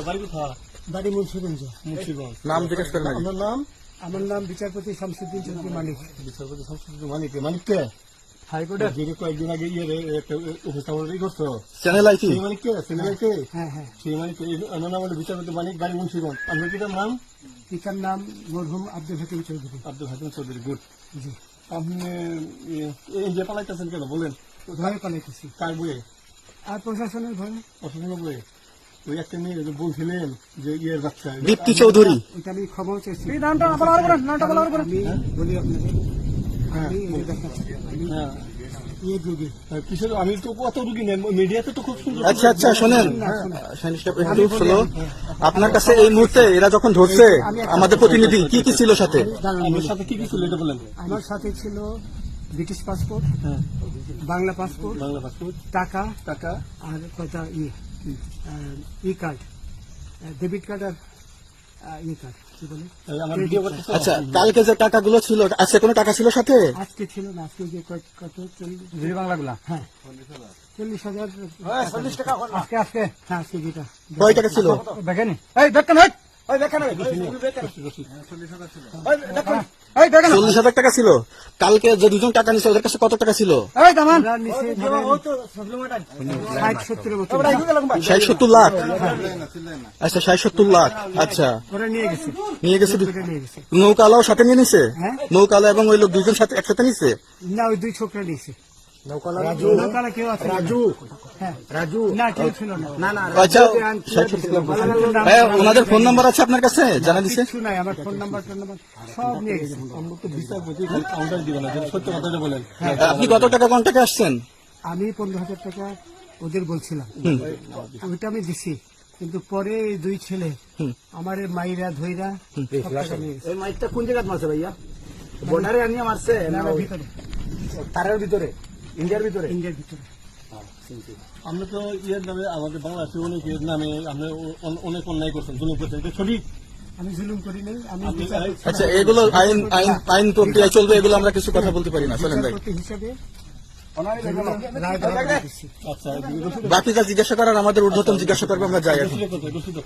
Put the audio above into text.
বাড়ি কোথায়? বাড়ি মুন্সিগঞ্জ। মুন্সিগঞ্জ। নাম জিজ্ঞেস করেন। আপনার নাম? আমার নাম বিচারপতি শামসুদ্দিন চৌধুরী মানিক। বিচারপতি শামসুদ্দিন মানিক। মানিককে হাইকোর্টের। যিনি কয়েকদিন আগে একটা উপস্থাপন করছো, চ্যানেল আইটি। সেই মানিককে? চ্যানেলকে? হ্যাঁ হ্যাঁ। সেই মানিককে। আমার নাম হলো বিচারপতি মানিক, বাড়ি মুন্সিগঞ্জ। আপনার কিটার নাম? পিতার নাম মরহুম আব্দুল হাকিম চৌধুরী। আব্দুল হাকিম চৌধুরী। গুড। জি। আপনি এই যে পালাইতেছেন কেন বলেন? ভয়ে পালাইতেছি। কার বইয়ে? আর প্রশাসনের ভয়ে। অসুবিধা বইয়ে? ওই একটা মেয়ে যে বলছিলেন যে ইয়ের বাচ্চা, দীপ্তি চৌধুরী। ওইটা আমি খবর চেয়েছি। হ্যাঁ? আমি বলি আপনাকে, হ্যাঁ, আমি এই যে দেখাচ্ছি, আমি হ্যাঁ। ইয়ে রোগী। কিসের? আমি তো কত রুগী নেন, মিডিয়াতে তো খুব সুন্দর। আচ্ছা আচ্ছা, শোনেন একটু স্লো। আপনার কাছে এই মুহূর্তে এরা যখন ধরছে আমাদের প্রতিনিধি, কি কি ছিল সাথে? আমার সাথে কি কি ছিল এটা বলেন। আমার সাথে ছিল ব্রিটিশ পাসপোর্ট, হ্যাঁ, বাংলা পাসপোর্ট, বাংলা পাসপোর্ট, টাকা, টাকা, আর কয়টা ই কার্ড, ডেবিট কার্ড আর ই কার্ড, কি বলে? আমার ভিডিও করতে। আচ্ছা, কালকে যে টাকাগুলো ছিল, আজকে কোনো টাকা ছিল সাথে? আজকে ছিল না, আজকে যে কত 40 বাংলাগুলা। হ্যাঁ 40,000 টাকা আজকে আজকে হ্যাঁ আজকে যেটা কয় টাকা ছিল? দেখেনি? এই দেখেন, 40,000 টাকা ছিল। কালকে যে দুজন টাকা নিছে ওদের কাছে কত টাকা ছিল? আমরা নিচে 60-70 বছর 60-70 লাখ। আচ্ছা, 60-70 লাখ। আচ্ছা, ওরা নিয়ে গেছে, নিয়ে গেছে। ওটা নিয়ে গেছে। নৌকালাও সাথে নিয়ে নিছে? হ্যাঁ। নৌকালা এবং ওই লোক দুজন সাথে একসাথে নিছে? না, ওই দুই ছোকরা নিয়েছে। নৌকালা কেউ আছে? হ্যাঁ রাজু। না, কেউ ছিল না। আচ্ছা, 60-70 লাখ। হ্যাঁ, ওনাদের ফোন নাম্বার আছে আপনার কাছে? জানা দিছে? কিছু নাই, আমার ফোন নাম্বার সব নিয়ে গেছে। আমরা তো বিচারপতি কাউন্টার দিবেন না, সত্য কথাটা বলেন। আপনি কত টাকা কন্টাক্টে আসছেন? আমি 15,000 টাকা ওদের বলছিলাম, ওইটা আমি দিছি। কিন্তু পরে এই দুই ছেলে আমার মাইরা ধইরা সব টাকা নিয়ে গেছে। এই মাইকটা কোন জায়গায় মারছে ভাইয়া? বর্ডারে আনিয়ে মারছে না ওই ভিতরে, তারের ভিতরে, ইন্ডিয়ার ভিতরে? ইন্ডিয়ার ভিতরে। আমরা তো ইয়ের নামে, আমাদের বাংলাদেশে অনেক ইয়ের নামে আপনি অনেক অন্যায় করছেন, জুলুম করছেন, এটা সঠিক? আমি জুলুম করি নাই, আমি আপনি আচ্ছা, এগুলো আইন আইন আইন প্রক্রিয়ায় চলবে, এগুলো আমরা কিছু কথা বলতে পারি না। চলেন ভাই। বিচারপতি হিসাবে রায় দেওয়া দিচ্ছি। আচ্ছা, বাকি যা জিজ্ঞাসা করার আমাদের ঊর্ধ্বতন জিজ্ঞাসা করবে, আমরা যাই এখন। রসিদ